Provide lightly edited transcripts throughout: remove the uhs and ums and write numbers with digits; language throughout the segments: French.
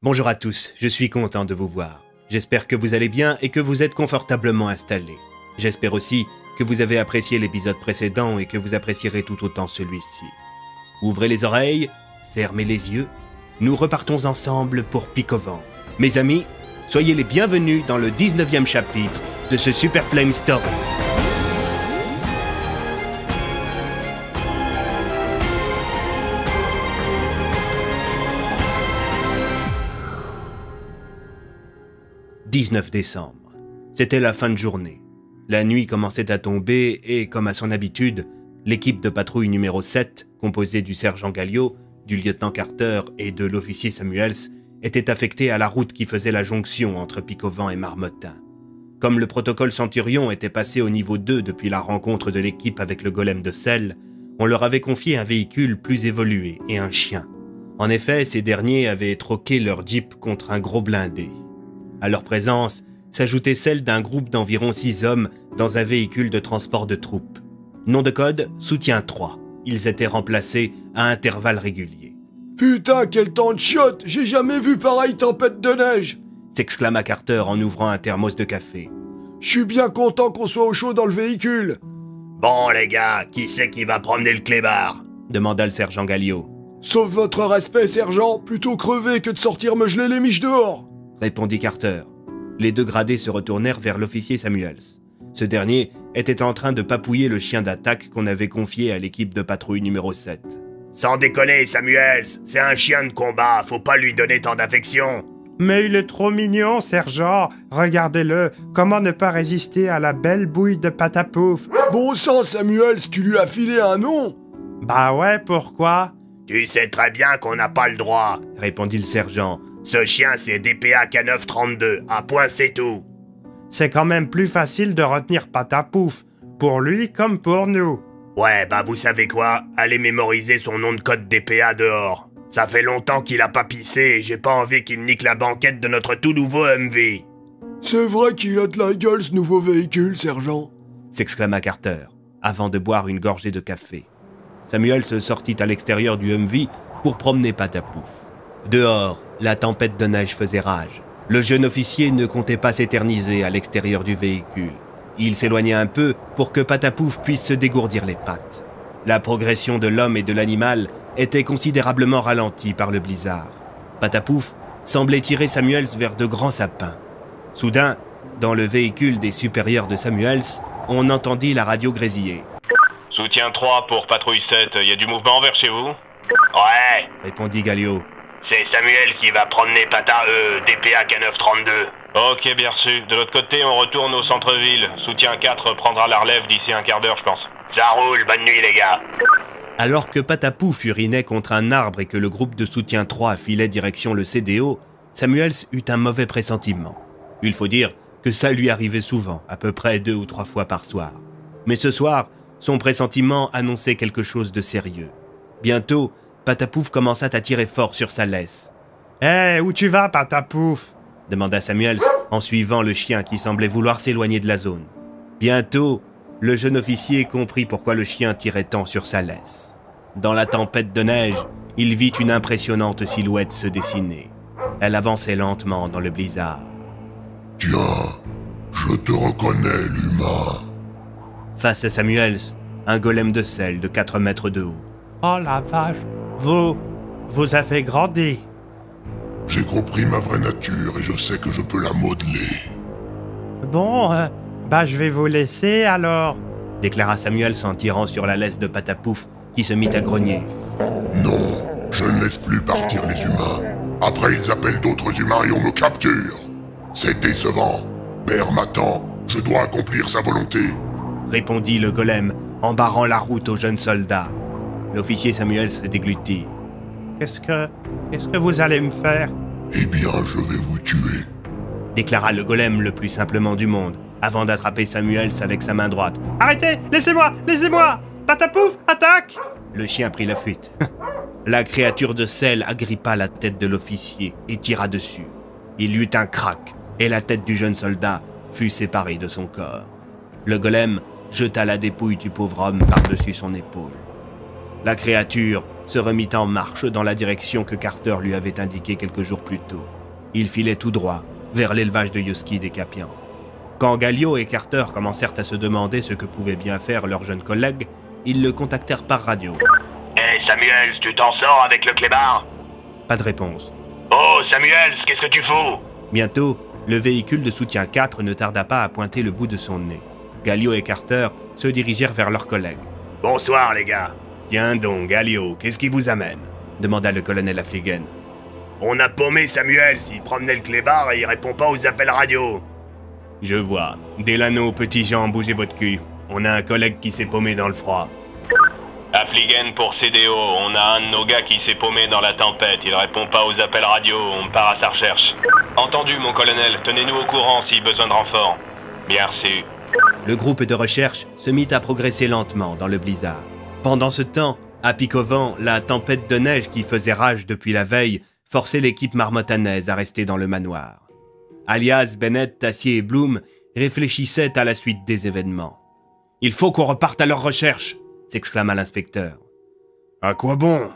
Bonjour à tous, je suis content de vous voir. J'espère que vous allez bien et que vous êtes confortablement installés. J'espère aussi que vous avez apprécié l'épisode précédent et que vous apprécierez tout autant celui-ci. Ouvrez les oreilles, fermez les yeux. Nous repartons ensemble pour Pic-au-Vent. Mes amis, soyez les bienvenus dans le 19e chapitre de ce Super Flame Story. « 19 décembre. C'était la fin de journée. La nuit commençait à tomber et, comme à son habitude, l'équipe de patrouille numéro 7, composée du sergent Galliot, du lieutenant Carter et de l'officier Samuels, était affectée à la route qui faisait la jonction entre Pic-au-Vent et Marmottin. Comme le protocole Centurion était passé au niveau 2 depuis la rencontre de l'équipe avec le golem de sel, on leur avait confié un véhicule plus évolué et un chien. En effet, ces derniers avaient troqué leur Jeep contre un gros blindé. À leur présence s'ajoutait celle d'un groupe d'environ 6 hommes dans un véhicule de transport de troupes. Nom de code, Soutien 3. Ils étaient remplacés à intervalles réguliers. « Putain, quel temps de chiotte! J'ai jamais vu pareille tempête de neige !» s'exclama Carter en ouvrant un thermos de café. « Je suis bien content qu'on soit au chaud dans le véhicule !»« Bon les gars, qui c'est qui va promener le clébard ?» demanda le sergent Galliot. « Sauf votre respect, sergent, plutôt crever que de sortir me geler les miches dehors !» répondit Carter. Les deux gradés se retournèrent vers l'officier Samuels. Ce dernier était en train de papouiller le chien d'attaque qu'on avait confié à l'équipe de patrouille numéro 7. « Sans déconner, Samuels, c'est un chien de combat, faut pas lui donner tant d'affection !»« Mais il est trop mignon, sergent. Regardez-le, comment ne pas résister à la belle bouille de Patapouf !»« Bon sang, Samuels, tu lui as filé un nom !»« Bah ouais, pourquoi ?»« Tu sais très bien qu'on n'a pas le droit, » répondit le sergent. Ce chien, c'est DPA K932, à point c'est tout. C'est quand même plus facile de retenir Patapouf, pour lui comme pour nous. Ouais, bah vous savez quoi? Allez mémoriser son nom de code DPA dehors. Ça fait longtemps qu'il a pas pissé et j'ai pas envie qu'il nique la banquette de notre tout nouveau Humvee. C'est vrai qu'il a de la gueule ce nouveau véhicule, sergent, s'exclama Carter, avant de boire une gorgée de café. Samuel se sortit à l'extérieur du Humvee pour promener Patapouf. Dehors, la tempête de neige faisait rage. Le jeune officier ne comptait pas s'éterniser à l'extérieur du véhicule. Il s'éloignait un peu pour que Patapouf puisse se dégourdir les pattes. La progression de l'homme et de l'animal était considérablement ralentie par le blizzard. Patapouf semblait tirer Samuels vers de grands sapins. Soudain, dans le véhicule des supérieurs de Samuels, on entendit la radio grésiller. « Soutien 3 pour patrouille 7, y a du mouvement vers chez vous ?»« Ouais !» répondit Galliot. C'est Samuel qui va promener DPA K932. Ok, bien reçu. De l'autre côté, on retourne au centre-ville. Soutien 4 prendra la relève d'ici un quart d'heure, je pense. Ça roule, bonne nuit les gars. Alors que Patapouf urinait contre un arbre et que le groupe de Soutien 3 filait direction le CDO, Samuels eut un mauvais pressentiment. Il faut dire que ça lui arrivait souvent, à peu près 2 ou 3 fois par soir. Mais ce soir, son pressentiment annonçait quelque chose de sérieux. Bientôt, Patapouf commença à tirer fort sur sa laisse. « Hé, où tu vas, Patapouf ?» demanda Samuels en suivant le chien qui semblait vouloir s'éloigner de la zone. Bientôt, le jeune officier comprit pourquoi le chien tirait tant sur sa laisse. Dans la tempête de neige, il vit une impressionnante silhouette se dessiner. Elle avançait lentement dans le blizzard. « Tiens, je te reconnais, l'humain. » Face à Samuels, un golem de sel de 4 mètres de haut. « Oh la vache, vous avez grandi. » J'ai compris ma vraie nature et je sais que je peux la modeler. Bon, bah je vais vous laisser alors, déclara Samuels en tirant sur la laisse de Patapouf qui se mit à grogner. Non, je ne laisse plus partir les humains. Après ils appellent d'autres humains et on me capture. C'est décevant. Père m'attend, je dois accomplir sa volonté. Répondit le golem en barrant la route aux jeunes soldats. L'officier Samuels se déglutit. Qu'est-ce que vous allez me faire? Eh bien, je vais vous tuer, déclara le golem le plus simplement du monde, avant d'attraper Samuels avec sa main droite. Arrêtez! Laissez-moi! Patapouf, attaque! Le chien prit la fuite. La créature de sel agrippa la tête de l'officier et tira dessus. Il y eut un crack, et la tête du jeune soldat fut séparée de son corps. Le golem jeta la dépouille du pauvre homme par-dessus son épaule. La créature se remit en marche dans la direction que Carter lui avait indiquée quelques jours plus tôt. Il filait tout droit vers l'élevage de Yoski des Capians. Quand Galio et Carter commencèrent à se demander ce que pouvait bien faire leur jeune collègue, ils le contactèrent par radio. Hé Samuels, tu t'en sors avec le clébard? Pas de réponse. Oh Samuels, qu'est-ce que tu fous? Bientôt, le véhicule de soutien 4 ne tarda pas à pointer le bout de son nez. Galio et Carter se dirigèrent vers leurs collègues. Bonsoir les gars. Tiens donc, Galio, qu'est-ce qui vous amène? Demanda le colonel Affligen. On a paumé Samuels, il promenait le clébard et il répond pas aux appels radio. Je vois. Delano, petit Jean, bougez votre cul. On a un collègue qui s'est paumé dans le froid. Affligen pour CDO, on a un de nos gars qui s'est paumé dans la tempête, il répond pas aux appels radio, on part à sa recherche. Entendu mon colonel, tenez-nous au courant si besoin de renfort. Bien reçu. Le groupe de recherche se mit à progresser lentement dans le blizzard. Pendant ce temps, à Pic-au-Vent, la tempête de neige qui faisait rage depuis la veille forçait l'équipe marmotanaise à rester dans le manoir. Alias, Bennett, Tassier et Bloom réfléchissaient à la suite des événements. « Il faut qu'on reparte à leur recherche !» s'exclama l'inspecteur. « À quoi bon ?»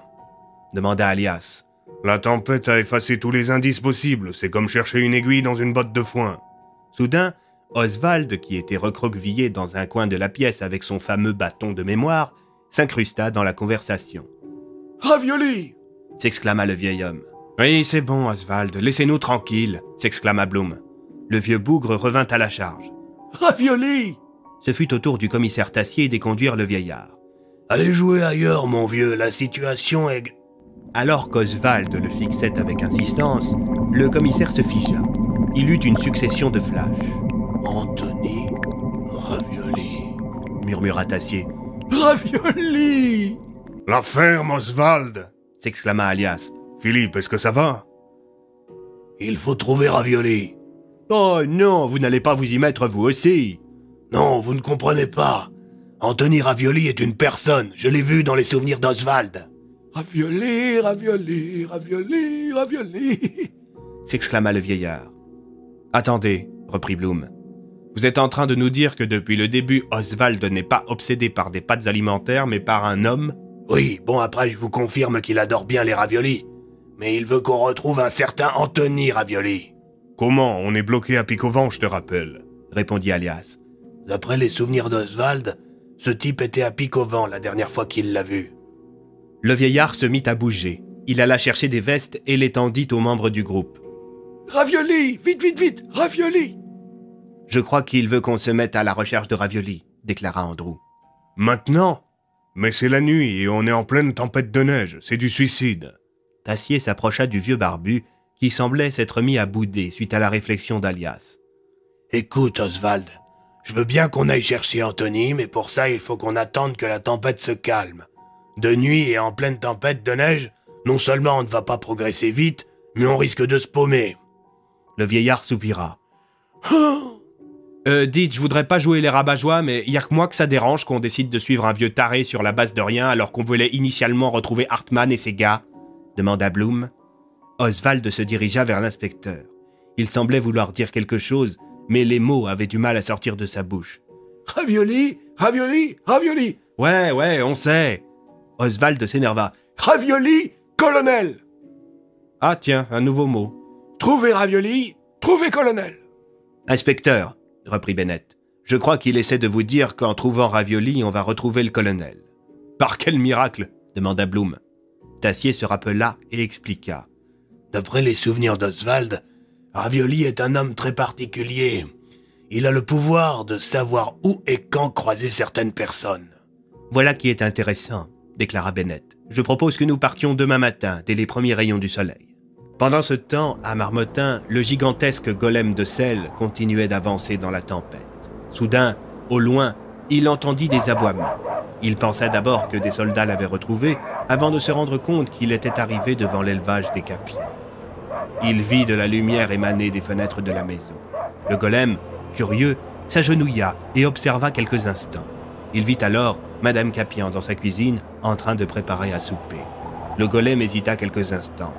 demanda Alias. « La tempête a effacé tous les indices possibles, c'est comme chercher une aiguille dans une botte de foin. » Soudain, Oswald, qui était recroquevillé dans un coin de la pièce avec son fameux bâton de mémoire, s'incrusta dans la conversation. « Ravioli !» s'exclama le vieil homme. « Oui, c'est bon, Oswald, laissez-nous tranquilles !» s'exclama Bloom. Le vieux bougre revint à la charge. « Ravioli !» Ce fut au tour du commissaire Tassier d'y conduire le vieillard. « Allez jouer ailleurs, mon vieux, la situation est... » Alors qu'Oswald le fixait avec insistance, le commissaire se figea. Il eut une succession de flashs. « Anthony Ravioli » murmura Tassier. « Ravioli !»« La ferme, Oswald !» s'exclama Alias. « Philippe, est-ce que ça va ?»« Il faut trouver Ravioli. »« Oh non, vous n'allez pas vous y mettre vous aussi !»« Non, vous ne comprenez pas. Anthony Ravioli est une personne, je l'ai vu dans les souvenirs d'Oswald. »« Ravioli, ravioli, ravioli, ravioli !» s'exclama le vieillard. « Attendez, » reprit Bloom. « Vous êtes en train de nous dire que depuis le début, Oswald n'est pas obsédé par des pâtes alimentaires, mais par un homme ?»« Oui, bon après je vous confirme qu'il adore bien les raviolis. Mais il veut qu'on retrouve un certain Anthony Ravioli. »« Comment? On est bloqué à Pic-au-Vent, je te rappelle. » répondit Alias. « D'après les souvenirs d'Oswald, ce type était à Pic-au-Vent la dernière fois qu'il l'a vu. » Le vieillard se mit à bouger. Il alla chercher des vestes et les tendit aux membres du groupe. « Ravioli! Vite, vite, vite! Ravioli !»« Je crois qu'il veut qu'on se mette à la recherche de Ravioli, » déclara Andrew. « Maintenant? Mais c'est la nuit et on est en pleine tempête de neige, c'est du suicide. » Tassier s'approcha du vieux barbu, qui semblait s'être mis à bouder suite à la réflexion d'Alias. « Écoute, Oswald, je veux bien qu'on aille chercher Anthony, mais pour ça, il faut qu'on attende que la tempête se calme. De nuit et en pleine tempête de neige, non seulement on ne va pas progresser vite, mais on risque de se paumer. » Le vieillard soupira. Dites, je voudrais pas jouer les rabat-joie, mais y a que moi que ça dérange qu'on décide de suivre un vieux taré sur la base de rien alors qu'on voulait initialement retrouver Hartman et ses gars ?» demanda Bloom. Oswald se dirigea vers l'inspecteur. Il semblait vouloir dire quelque chose, mais les mots avaient du mal à sortir de sa bouche. « Ravioli! Ravioli! Ravioli !»« Ouais, on sait !» Oswald s'énerva. « Ravioli! Colonel !»« Ah tiens, un nouveau mot. »« Trouvez Ravioli! Trouvez colonel !»« Inspecteur !» reprit Bennett. « Je crois qu'il essaie de vous dire qu'en trouvant Ravioli, on va retrouver le colonel. »« Par quel miracle ?» demanda Bloom. Tassier se rappela et expliqua. « D'après les souvenirs d'Oswald, Ravioli est un homme très particulier. Il a le pouvoir de savoir où et quand croiser certaines personnes. »« Voilà qui est intéressant, » déclara Bennett. « Je propose que nous partions demain matin, dès les premiers rayons du soleil. » Pendant ce temps, à Marmottin, le gigantesque golem de sel continuait d'avancer dans la tempête. Soudain, au loin, il entendit des aboiements. Il pensa d'abord que des soldats l'avaient retrouvé, avant de se rendre compte qu'il était arrivé devant l'élevage des Capiens. Il vit de la lumière émaner des fenêtres de la maison. Le golem, curieux, s'agenouilla et observa quelques instants. Il vit alors Madame Capian dans sa cuisine, en train de préparer à souper. Le golem hésita quelques instants.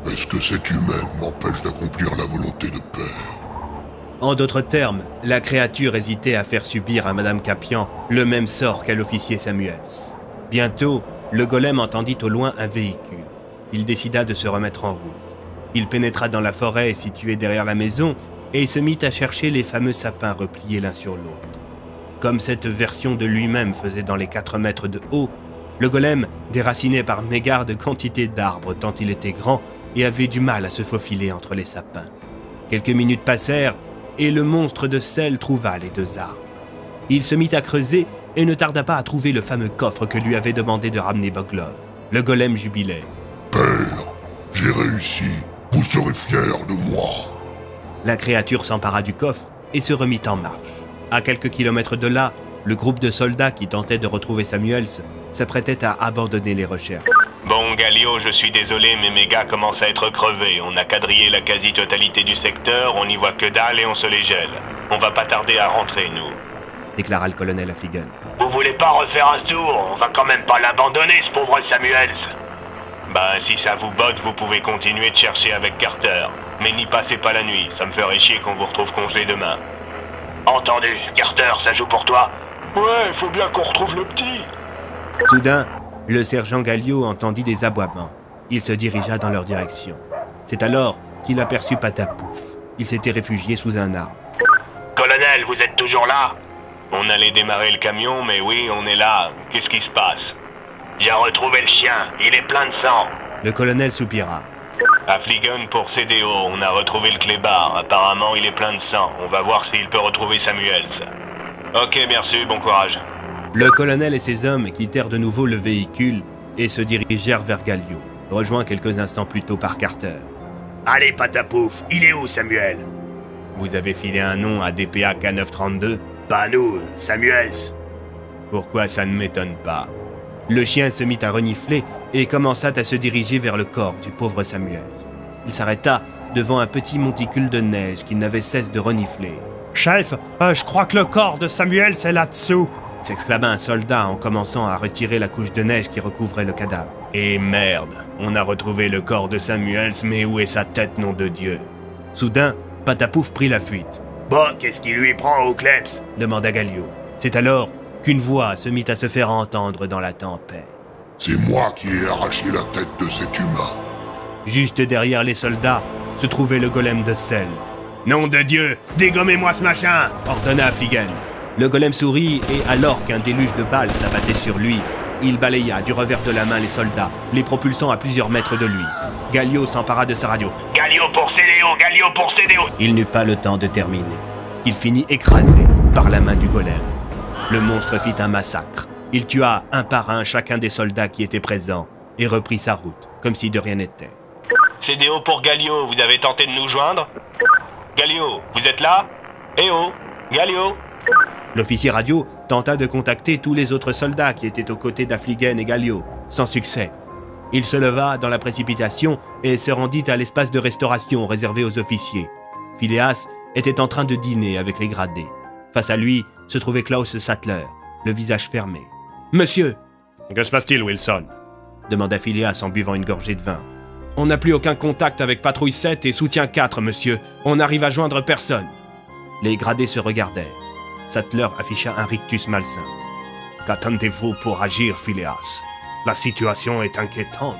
« Est-ce que cette humaine m'empêche d'accomplir la volonté de père ?» En d'autres termes, la créature hésitait à faire subir à Madame Capian le même sort qu'à l'officier Samuels. Bientôt, le golem entendit au loin un véhicule. Il décida de se remettre en route. Il pénétra dans la forêt située derrière la maison et se mit à chercher les fameux sapins repliés l'un sur l'autre. Comme cette version de lui-même faisait dans les 4 mètres de haut, le golem déracinait par mégarde quantité d'arbres tant il était grand et avait du mal à se faufiler entre les sapins. Quelques minutes passèrent et le monstre de sel trouva les 2 arbres. Il se mit à creuser et ne tarda pas à trouver le fameux coffre que lui avait demandé de ramener Boglov. Le golem jubilait. « Père, j'ai réussi. Vous serez fiers de moi. » La créature s'empara du coffre et se remit en marche. À quelques kilomètres de là, le groupe de soldats qui tentait de retrouver Samuels s'apprêtait à abandonner les recherches. Bon, Galio, je suis désolé, mais mes gars commencent à être crevés. On a quadrillé la quasi-totalité du secteur, on n'y voit que dalle et on se les gèle. On va pas tarder à rentrer, nous. Déclara le colonel Affligen. Vous voulez pas refaire un tour? On va quand même pas l'abandonner, ce pauvre Samuels. Ben, si ça vous botte, vous pouvez continuer de chercher avec Carter. Mais n'y passez pas la nuit, ça me ferait chier qu'on vous retrouve congelé demain. Entendu. Carter, ça joue pour toi? Ouais, faut bien qu'on retrouve le petit. Soudain, le sergent Galio entendit des aboiements. Il se dirigea dans leur direction. C'est alors qu'il aperçut Patapouf. Il s'était réfugié sous un arbre. Colonel, vous êtes toujours là? On allait démarrer le camion, mais oui, on est là. Qu'est-ce qui se passe? J'ai retrouvé le chien, il est plein de sang. Le colonel soupira. Affligen pour CDO, on a retrouvé le clébard. Apparemment, il est plein de sang. On va voir s'il peut retrouver Samuels. Ok, merci, bon courage. Le colonel et ses hommes quittèrent de nouveau le véhicule et se dirigèrent vers Galio, rejoint quelques instants plus tôt par Carter. Allez, Patapouf, il est où, Samuel? Vous avez filé un nom à DPA K932? Pas nous, Samuels. Pourquoi ça ne m'étonne pas? Le chien se mit à renifler et commença à se diriger vers le corps du pauvre Samuel. Il s'arrêta devant un petit monticule de neige qu'il n'avait cesse de renifler. « Chef, je crois que le corps de Samuel, c'est là-dessous !» s'exclama un soldat en commençant à retirer la couche de neige qui recouvrait le cadavre. « Et merde, on a retrouvé le corps de Samuels, mais où est sa tête, nom de Dieu ?» Soudain, Patapouf prit la fuite. « Bon, qu'est-ce qui lui prend au kleps ?» demanda Galio. C'est alors qu'une voix se mit à se faire entendre dans la tempête. « C'est moi qui ai arraché la tête de cet humain. » Juste derrière les soldats se trouvait le golem de sel. « Nom de Dieu, dégommez-moi ce machin !» ordonna Affligen. Le golem sourit et alors qu'un déluge de balles s'abattait sur lui, il balaya du revers de la main les soldats, les propulsant à plusieurs mètres de lui. Galio s'empara de sa radio. « Galio pour CDO, Galio pour CDO !» Il n'eut pas le temps de terminer. Il finit écrasé par la main du golem. Le monstre fit un massacre. Il tua un par un chacun des soldats qui étaient présents et reprit sa route, comme si de rien n'était. CDO pour Galio, vous avez tenté de nous joindre? Galio, vous êtes là? Eh oh, Galio? L'officier radio tenta de contacter tous les autres soldats qui étaient aux côtés d'Affligen et Galio, sans succès. Il se leva dans la précipitation et se rendit à l'espace de restauration réservé aux officiers. Phileas était en train de dîner avec les gradés. Face à lui se trouvait Klaus Sattler, le visage fermé. « Monsieur !»« Que se passe-t-il, Wilson ?» demanda Phileas en buvant une gorgée de vin. « On n'a plus aucun contact avec Patrouille 7 et Soutien 4, monsieur. On n'arrive à joindre personne. » Les gradés se regardèrent. Sattler afficha un rictus malsain. « Qu'attendez-vous pour agir, Phileas? La situation est inquiétante. »